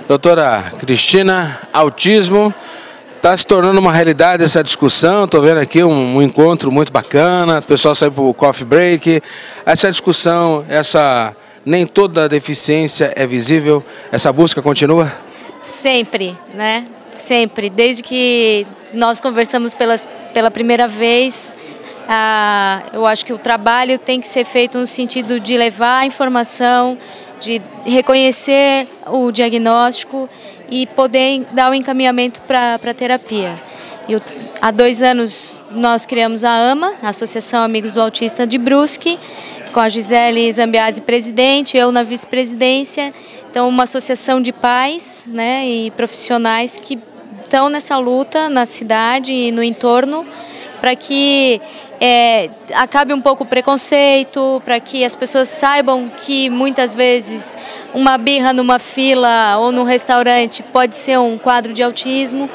Doutora Cristina, autismo está se tornando uma realidade essa discussão. Estou vendo aqui um encontro muito bacana, o pessoal sai para o coffee break. Essa discussão, nem toda deficiência é visível, essa busca continua? Sempre, né? Sempre. Desde que nós conversamos pela primeira vez, eu acho que o trabalho tem que ser feito no sentido de levar a informação, de reconhecer o diagnóstico e poder dar o encaminhamento para a terapia. Há 2 anos nós criamos a AMA, a Associação Amigos do Autista de Brusque, com a Gisele Zambiasi presidente, eu na vice-presidência. Então, uma associação de pais, né, e profissionais que estão nessa luta na cidade e no entorno para que acabe um pouco o preconceito, para que as pessoas saibam que muitas vezes uma birra numa fila ou num restaurante pode ser um quadro de autismo.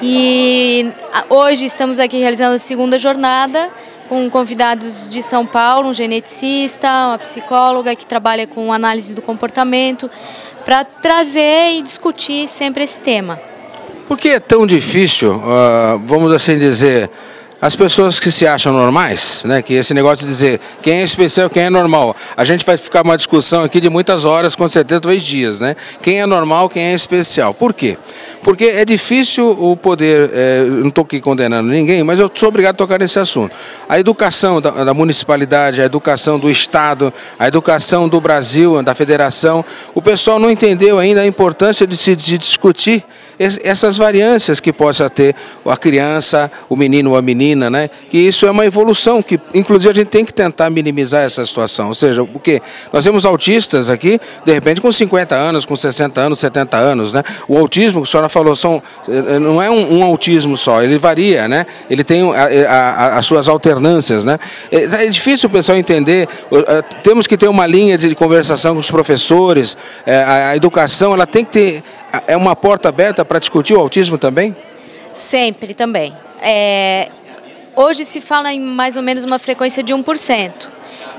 E hoje estamos aqui realizando a 2ª jornada com convidados de São Paulo, um geneticista, uma psicóloga que trabalha com análise do comportamento, para trazer e discutir sempre esse tema. Por que é tão difícil, vamos assim dizer, as pessoas que se acham normais, né, que esse negócio de dizer quem é especial, quem é normal, a gente vai ficar uma discussão aqui de muitas horas, com certeza, talvez dias, né? Quem é normal, quem é especial. Por quê? Porque é difícil o poder, não estou aqui condenando ninguém, mas eu sou obrigado a tocar nesse assunto. A educação da municipalidade, a educação do Estado, a educação do Brasil, da federação, o pessoal não entendeu ainda a importância de se discutir essas variâncias que possa ter a criança, o menino ou a menina, né? Que isso é uma evolução, que inclusive a gente tem que tentar minimizar essa situação. Ou seja, porque nós temos autistas aqui, de repente com 50 anos, com 60 anos, 70 anos, né? O autismo, que a senhora falou, não é um autismo só, ele varia, né? Ele tem as suas alternâncias, né? É difícil o pessoal entender, temos que ter uma linha de conversação com os professores, a educação, ela tem que ter... É uma porta aberta para discutir o autismo também? Sempre também. Hoje se fala em mais ou menos uma frequência de 1%.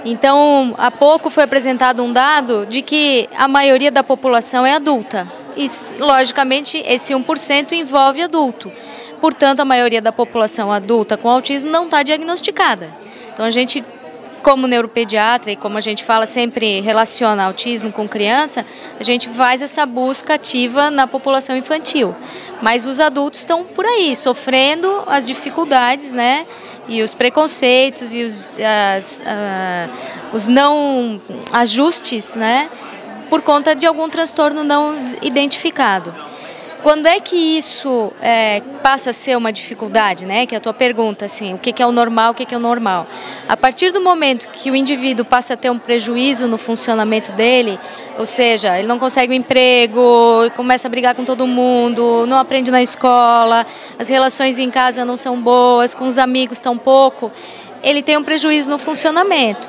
Então, há pouco foi apresentado um dado de que a maioria da população é adulta. E, logicamente, esse 1% envolve adulto. Portanto, a maioria da população adulta com autismo não está diagnosticada. Então, a gente, como neuropediatra e como a gente fala, sempre relaciona autismo com criança, a gente faz essa busca ativa na população infantil. Mas os adultos estão por aí, sofrendo as dificuldades, né? E os preconceitos e os não ajustes, né? Por conta de algum transtorno não identificado. Quando é que isso passa a ser uma dificuldade, né? Que é a tua pergunta, assim, o que é o normal, o que é o normal? A partir do momento que o indivíduo passa a ter um prejuízo no funcionamento dele, ou seja, ele não consegue um emprego, começa a brigar com todo mundo, não aprende na escola, as relações em casa não são boas, com os amigos tampouco, ele tem um prejuízo no funcionamento.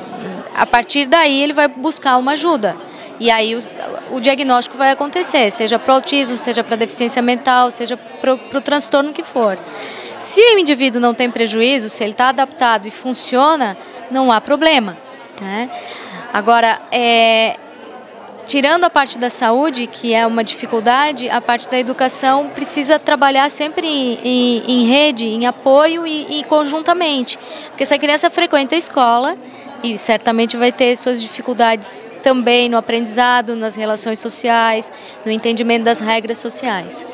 A partir daí ele vai buscar uma ajuda. E aí o diagnóstico vai acontecer, seja para o autismo, seja para deficiência mental, seja para o transtorno que for. Se o indivíduo não tem prejuízo, se ele está adaptado e funciona, não há problema, né? Agora, tirando a parte da saúde, que é uma dificuldade, a parte da educação precisa trabalhar sempre em rede, em apoio e conjuntamente. Porque se a criança frequenta a escola, e certamente vai ter suas dificuldades também no aprendizado, nas relações sociais, no entendimento das regras sociais.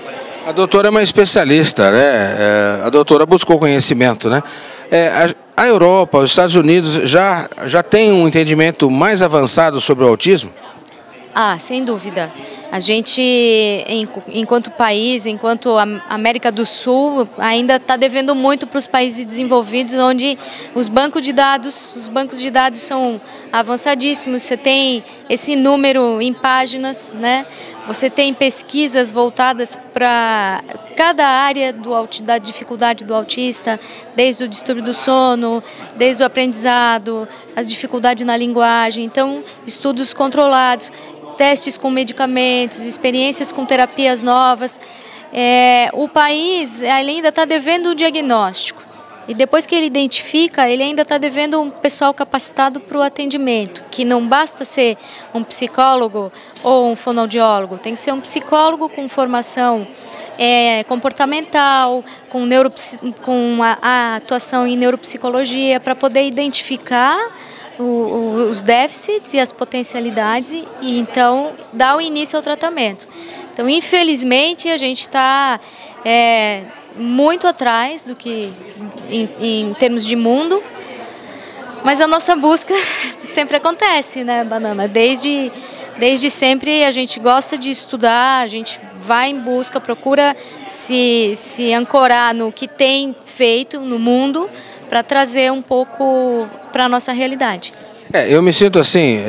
A doutora é uma especialista, né? A doutora buscou conhecimento, né? A Europa, os Estados Unidos já tem um entendimento mais avançado sobre o autismo? Sem dúvida. A gente, enquanto país, enquanto América do Sul, ainda está devendo muito para os países desenvolvidos, onde os bancos de dados são avançadíssimos. Você tem esse número em páginas, né? Você tem pesquisas voltadas para cada área da dificuldade do autista, desde o distúrbio do sono, desde o aprendizado, as dificuldades na linguagem. Então, estudos controlados, testes com medicamentos, experiências com terapias novas. O país ainda está devendo o diagnóstico. E depois que ele identifica, ele ainda está devendo um pessoal capacitado para o atendimento, que não basta ser um psicólogo ou um fonoaudiólogo, tem que ser um psicólogo com formação comportamental, com a atuação em neuropsicologia, para poder identificar os déficits e as potencialidades e então dar o início ao tratamento. Então, infelizmente, a gente está muito atrás do que em termos de mundo, mas a nossa busca sempre acontece, né, Banana? Desde sempre a gente gosta de estudar, a gente vai em busca, procura se ancorar no que tem feito no mundo para trazer um pouco para a nossa realidade. Eu me sinto assim,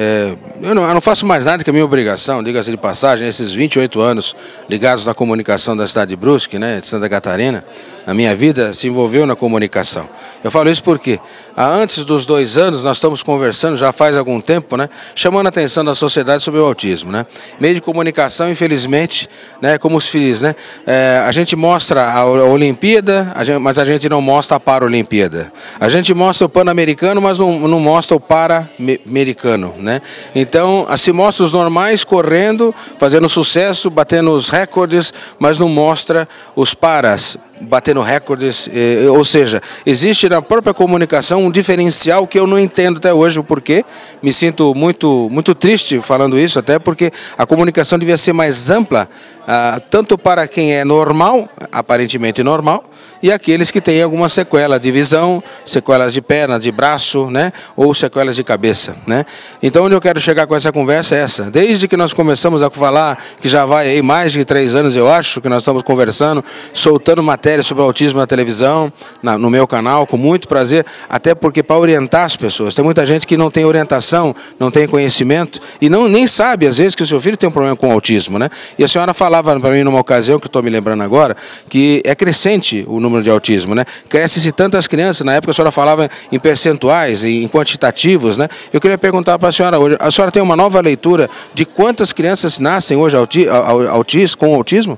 eu não faço mais nada que a minha obrigação, diga-se de passagem, esses 28 anos ligados na comunicação da cidade de Brusque, né, de Santa Catarina, a minha vida se envolveu na comunicação. Eu falo isso porque antes dos 2 anos nós estamos conversando, já faz algum tempo, né, chamando a atenção da sociedade sobre o autismo, né. Meio de comunicação, infelizmente, né, como os filhos, né, a gente mostra a Olimpíada, mas a gente não mostra a Paralimpíada. A gente mostra o Pan-Americano, mas não mostra o Para-Americano, né. Então, se mostra os normais correndo, fazendo sucesso, batendo os recordes, mas não mostra os paras batendo recordes, ou seja, existe na própria comunicação um diferencial que eu não entendo até hoje o porquê. Me sinto muito triste falando isso, até porque a comunicação devia ser mais ampla, tanto para quem é normal, aparentemente normal, e aqueles que têm alguma sequela de visão, sequelas de perna, de braço, né, ou sequelas de cabeça, né. Então, onde eu quero chegar com essa conversa é essa. Desde que nós começamos a falar, que já vai aí mais de 3 anos, eu acho, que nós estamos conversando, soltando matéria sobre autismo na televisão, no meu canal, com muito prazer, até porque para orientar as pessoas. Tem muita gente que não tem orientação, não tem conhecimento e nem sabe, às vezes, que o seu filho tem um problema com autismo, né. E a senhora falava para mim numa ocasião, que estou me lembrando agora, que é crescente o número de autismo, né? Cresce-se tantas crianças, na época a senhora falava em percentuais, em quantitativos, né? Eu queria perguntar para a senhora hoje, a senhora tem uma nova leitura de quantas crianças nascem hoje com autismo?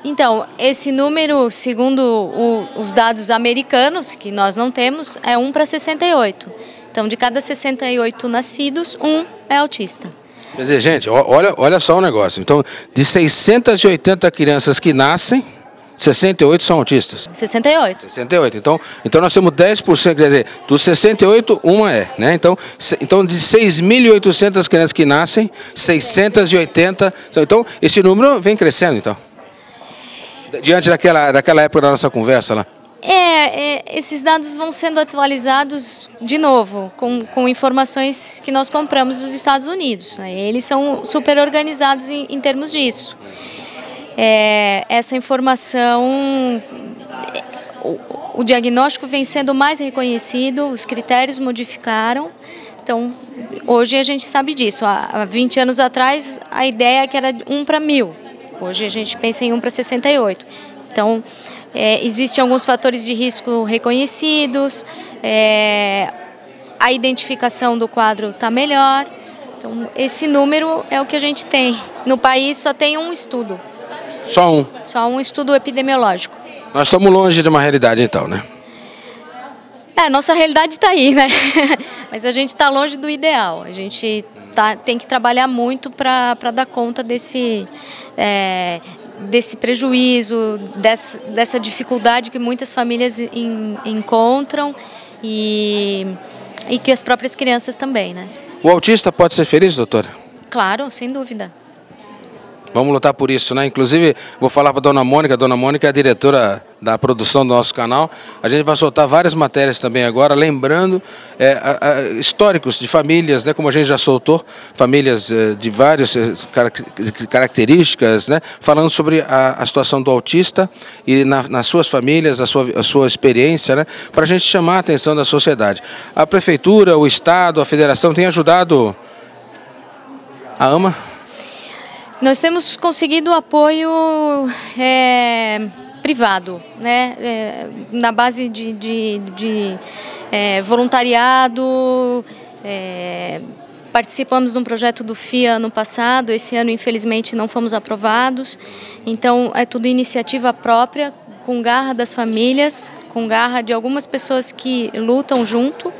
Então, esse número, segundo os dados americanos, que nós não temos, é 1 para 68. Então, de cada 68 nascidos, 1 é autista. Quer dizer, gente, olha só o negócio. Então, de 680 crianças que nascem, 68 são autistas? 68. 68. Então nós temos 10%, quer dizer, dos 68, uma né? Então de 6.800 crianças que nascem, 680... Então, esse número vem crescendo, então. Diante daquela época da nossa conversa lá. Esses dados vão sendo atualizados de novo, com informações que nós compramos dos Estados Unidos, né? Eles são super organizados em termos disso. Essa informação, o diagnóstico vem sendo mais reconhecido, os critérios modificaram, então hoje a gente sabe disso. Há 20 anos atrás a ideia é que era 1 para 1.000, hoje a gente pensa em 1 para 68. Então existem alguns fatores de risco reconhecidos, a identificação do quadro está melhor, então esse número é o que a gente tem. No país só tem um estudo. Só um? Só um estudo epidemiológico. Nós estamos longe de uma realidade então, né? Nossa realidade está aí, né? Mas a gente está longe do ideal. A gente tem que trabalhar muito para dar conta desse prejuízo, dessa dificuldade que muitas famílias encontram e que as próprias crianças também, né? O autista pode ser feliz, doutora? Claro, sem dúvida. Vamos lutar por isso, né? Inclusive, vou falar para a Dona Mônica é a diretora da produção do nosso canal. A gente vai soltar várias matérias também agora, lembrando históricos de famílias, né? Como a gente já soltou, famílias de várias características, né? Falando sobre a situação do autista e nas suas famílias, a sua experiência, né? Para a gente chamar a atenção da sociedade. A Prefeitura, o Estado, a Federação tem ajudado a AMA? Nós temos conseguido apoio privado, né? Na base de voluntariado, participamos de um projeto do FIA ano passado, esse ano infelizmente não fomos aprovados, então é tudo iniciativa própria, com garra das famílias, com garra de algumas pessoas que lutam junto,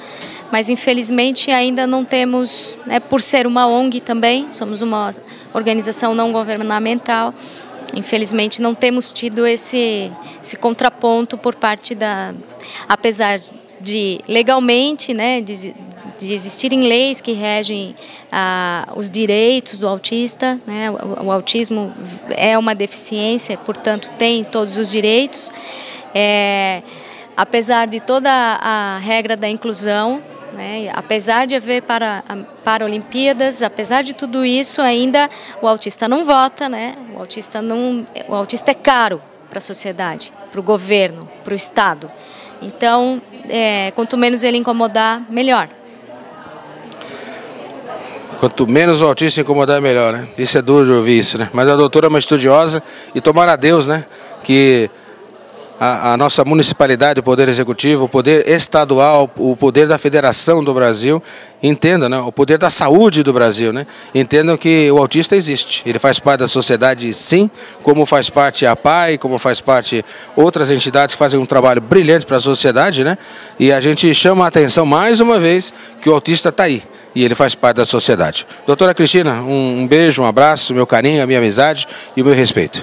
mas infelizmente ainda não temos, né, por ser uma ONG também, somos uma organização não governamental, infelizmente não temos tido esse contraponto por parte apesar de legalmente, né, de existirem leis que regem os direitos do autista, né, o autismo é uma deficiência, portanto tem todos os direitos, apesar de toda a regra da inclusão, né, apesar de haver Paralimpíadas, apesar de tudo isso, ainda o autista não vota, né? O autista é caro para a sociedade, para o governo, para o Estado. Então, quanto menos ele incomodar, melhor. Quanto menos o autista incomodar, melhor, né? Isso é duro de ouvir isso, né? Mas a doutora é uma estudiosa e tomara a Deus, né, que a nossa municipalidade, o Poder Executivo, o Poder Estadual, o Poder da Federação do Brasil, entendam, né, o Poder da Saúde do Brasil, né, entendam que o autista existe. Ele faz parte da sociedade, sim, como faz parte a APAE, como faz parte outras entidades que fazem um trabalho brilhante para a sociedade, né, e a gente chama a atenção mais uma vez que o autista está aí. E ele faz parte da sociedade. Doutora Cristina, um beijo, um abraço, meu carinho, a minha amizade e o meu respeito.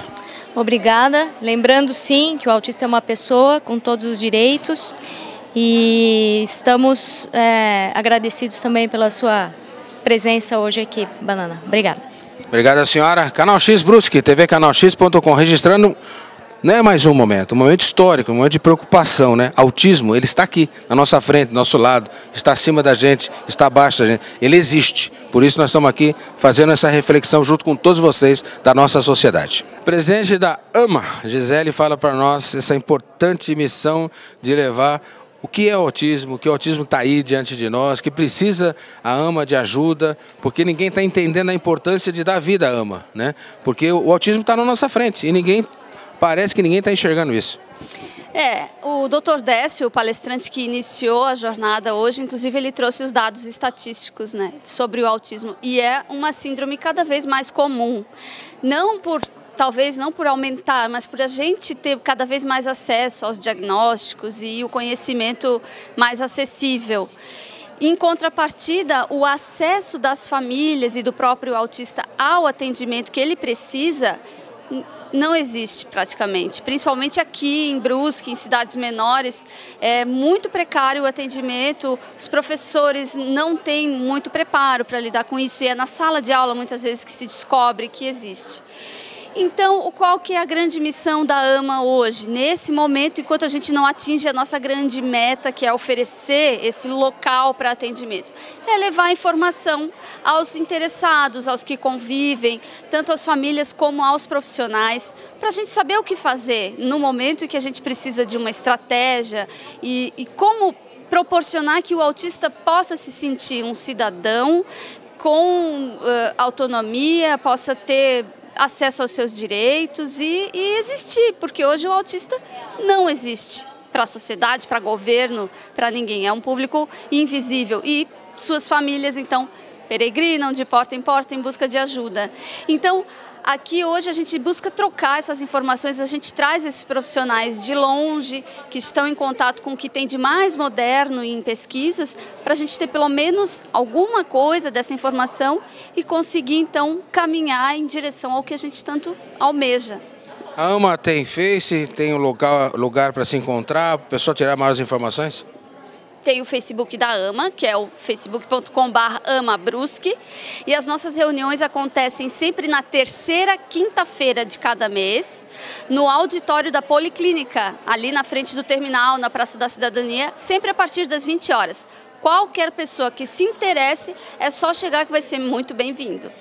Obrigada. Lembrando, sim, que o autista é uma pessoa com todos os direitos e estamos agradecidos também pela sua presença hoje aqui, Banana. Obrigada. Obrigada, senhora. Canal X Brusque, tvcanalx.com, registrando, não é mais um momento histórico, um momento de preocupação, né? Autismo, ele está aqui, na nossa frente, do nosso lado, está acima da gente, está abaixo da gente, ele existe. Por isso nós estamos aqui fazendo essa reflexão junto com todos vocês da nossa sociedade. O presidente da AMA, Gisele, fala para nós essa importante missão de levar o que é o autismo, que o autismo está aí diante de nós, que precisa a AMA de ajuda, porque ninguém está entendendo a importância de dar vida à AMA, né? Porque o autismo está na nossa frente e parece que ninguém está enxergando isso. O Dr. Décio, o palestrante que iniciou a jornada hoje, inclusive ele trouxe os dados estatísticos, né, sobre o autismo. E é uma síndrome cada vez mais comum. Talvez não por aumentar, mas por a gente ter cada vez mais acesso aos diagnósticos e o conhecimento mais acessível. Em contrapartida, o acesso das famílias e do próprio autista ao atendimento que ele precisa não existe praticamente, principalmente aqui em Brusque, em cidades menores, é muito precário o atendimento, os professores não têm muito preparo para lidar com isso e é na sala de aula muitas vezes que se descobre que existe. Então, qual que é a grande missão da AMA hoje? Nesse momento, enquanto a gente não atinge a nossa grande meta, que é oferecer esse local para atendimento, é levar informação aos interessados, aos que convivem, tanto às famílias como aos profissionais, para a gente saber o que fazer no momento em que a gente precisa de uma estratégia e como proporcionar que o autista possa se sentir um cidadão com autonomia, possa ter acesso aos seus direitos e existir, porque hoje o autista não existe para a sociedade, para governo, para ninguém. É um público invisível e suas famílias, então, peregrinam de porta em porta em busca de ajuda. Então, aqui hoje a gente busca trocar essas informações, a gente traz esses profissionais de longe, que estão em contato com o que tem de mais moderno em pesquisas, para a gente ter pelo menos alguma coisa dessa informação e conseguir então caminhar em direção ao que a gente tanto almeja. A AMA tem Face, tem um lugar para se encontrar, para o pessoal tirar maiores informações? Tem o Facebook da AMA, que é o facebook.com/amabrusque, e as nossas reuniões acontecem sempre na terceira quinta-feira de cada mês, no auditório da Policlínica, ali na frente do terminal, na Praça da Cidadania, sempre a partir das 20 horas. Qualquer pessoa que se interesse, é só chegar que vai ser muito bem-vindo.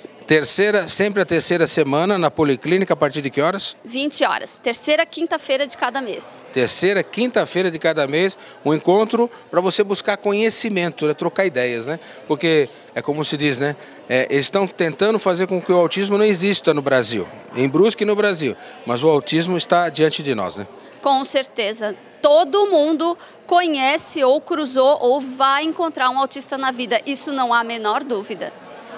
Sempre a terceira semana na Policlínica, a partir de que horas? 20 horas, terceira quinta-feira de cada mês. Terceira quinta-feira de cada mês, um encontro para você buscar conhecimento, né? Trocar ideias, né? Porque é como se diz, né? Eles estão tentando fazer com que o autismo não exista no Brasil, em Brusque no Brasil, mas o autismo está diante de nós, né? Com certeza. Todo mundo conhece ou cruzou ou vai encontrar um autista na vida, isso não há a menor dúvida.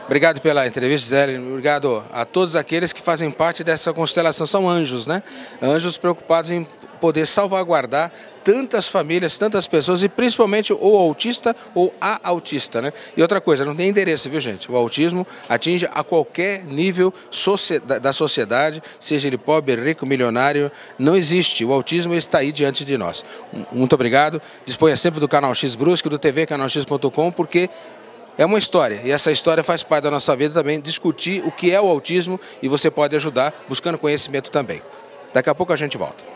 Obrigado pela entrevista, Gisele. Obrigado a todos aqueles que fazem parte dessa constelação. São anjos, né? Anjos preocupados em poder salvaguardar tantas famílias, tantas pessoas e principalmente o autista ou a autista, né? E outra coisa, não tem endereço, viu, gente? O autismo atinge a qualquer nível da sociedade, seja ele pobre, rico, milionário, não existe. O autismo está aí diante de nós. Muito obrigado. Disponha sempre do Canal X Brusque, do tvcanalx.com, porque é uma história, e essa história faz parte da nossa vida também, discutir o que é o autismo, e você pode ajudar buscando conhecimento também. Daqui a pouco a gente volta.